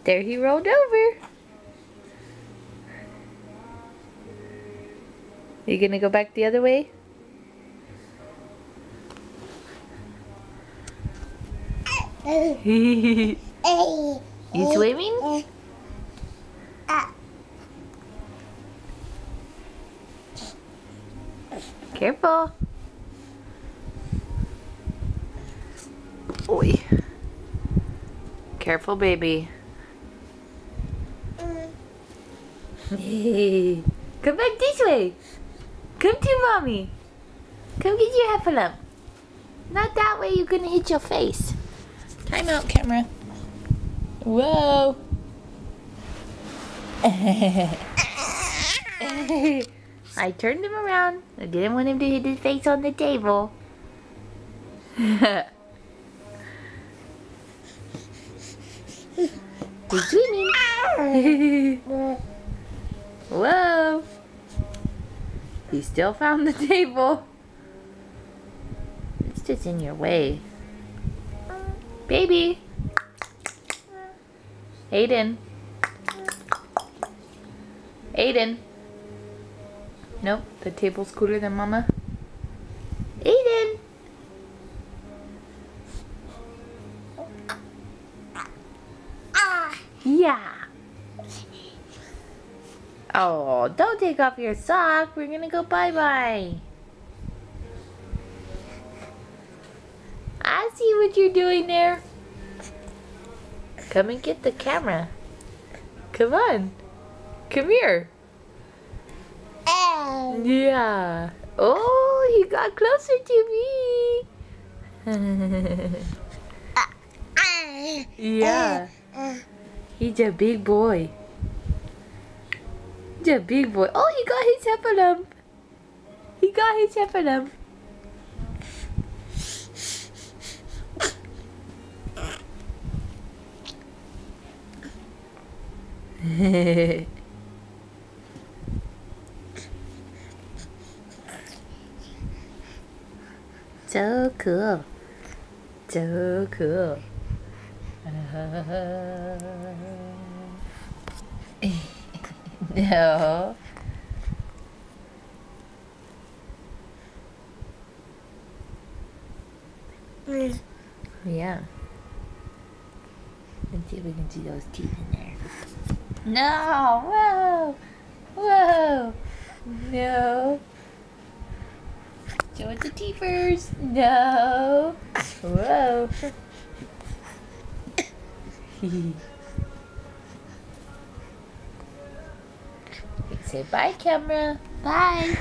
There he rolled over. You gonna go back the other way? You swimming? Careful. Oi. Careful, baby. Come back this way. Come to mommy. Come get your heffalump. Not that way, you're gonna hit your face. Time out, camera. Whoa. I turned him around. I didn't want him to hit his face on the table. He's swimming. Whoa. He still found the table. It's just in your way. Baby. Aiden. Aiden. Nope, the table's cooler than Mama. Aiden. Yeah. Oh, don't take off your sock. We're gonna go bye-bye. I see what you're doing there. Come and get the camera. Come on. Come here. Yeah. Oh, he got closer to me. Yeah. He's a big boy. He's a big boy. Oh, he got his heffalump. He got his heffalump. So cool. So cool. No. Yeah. Let's see if we can see those teeth in there. No! Whoa! Whoa! No! Show it the teethers! No! Whoa! Say bye, camera. Bye.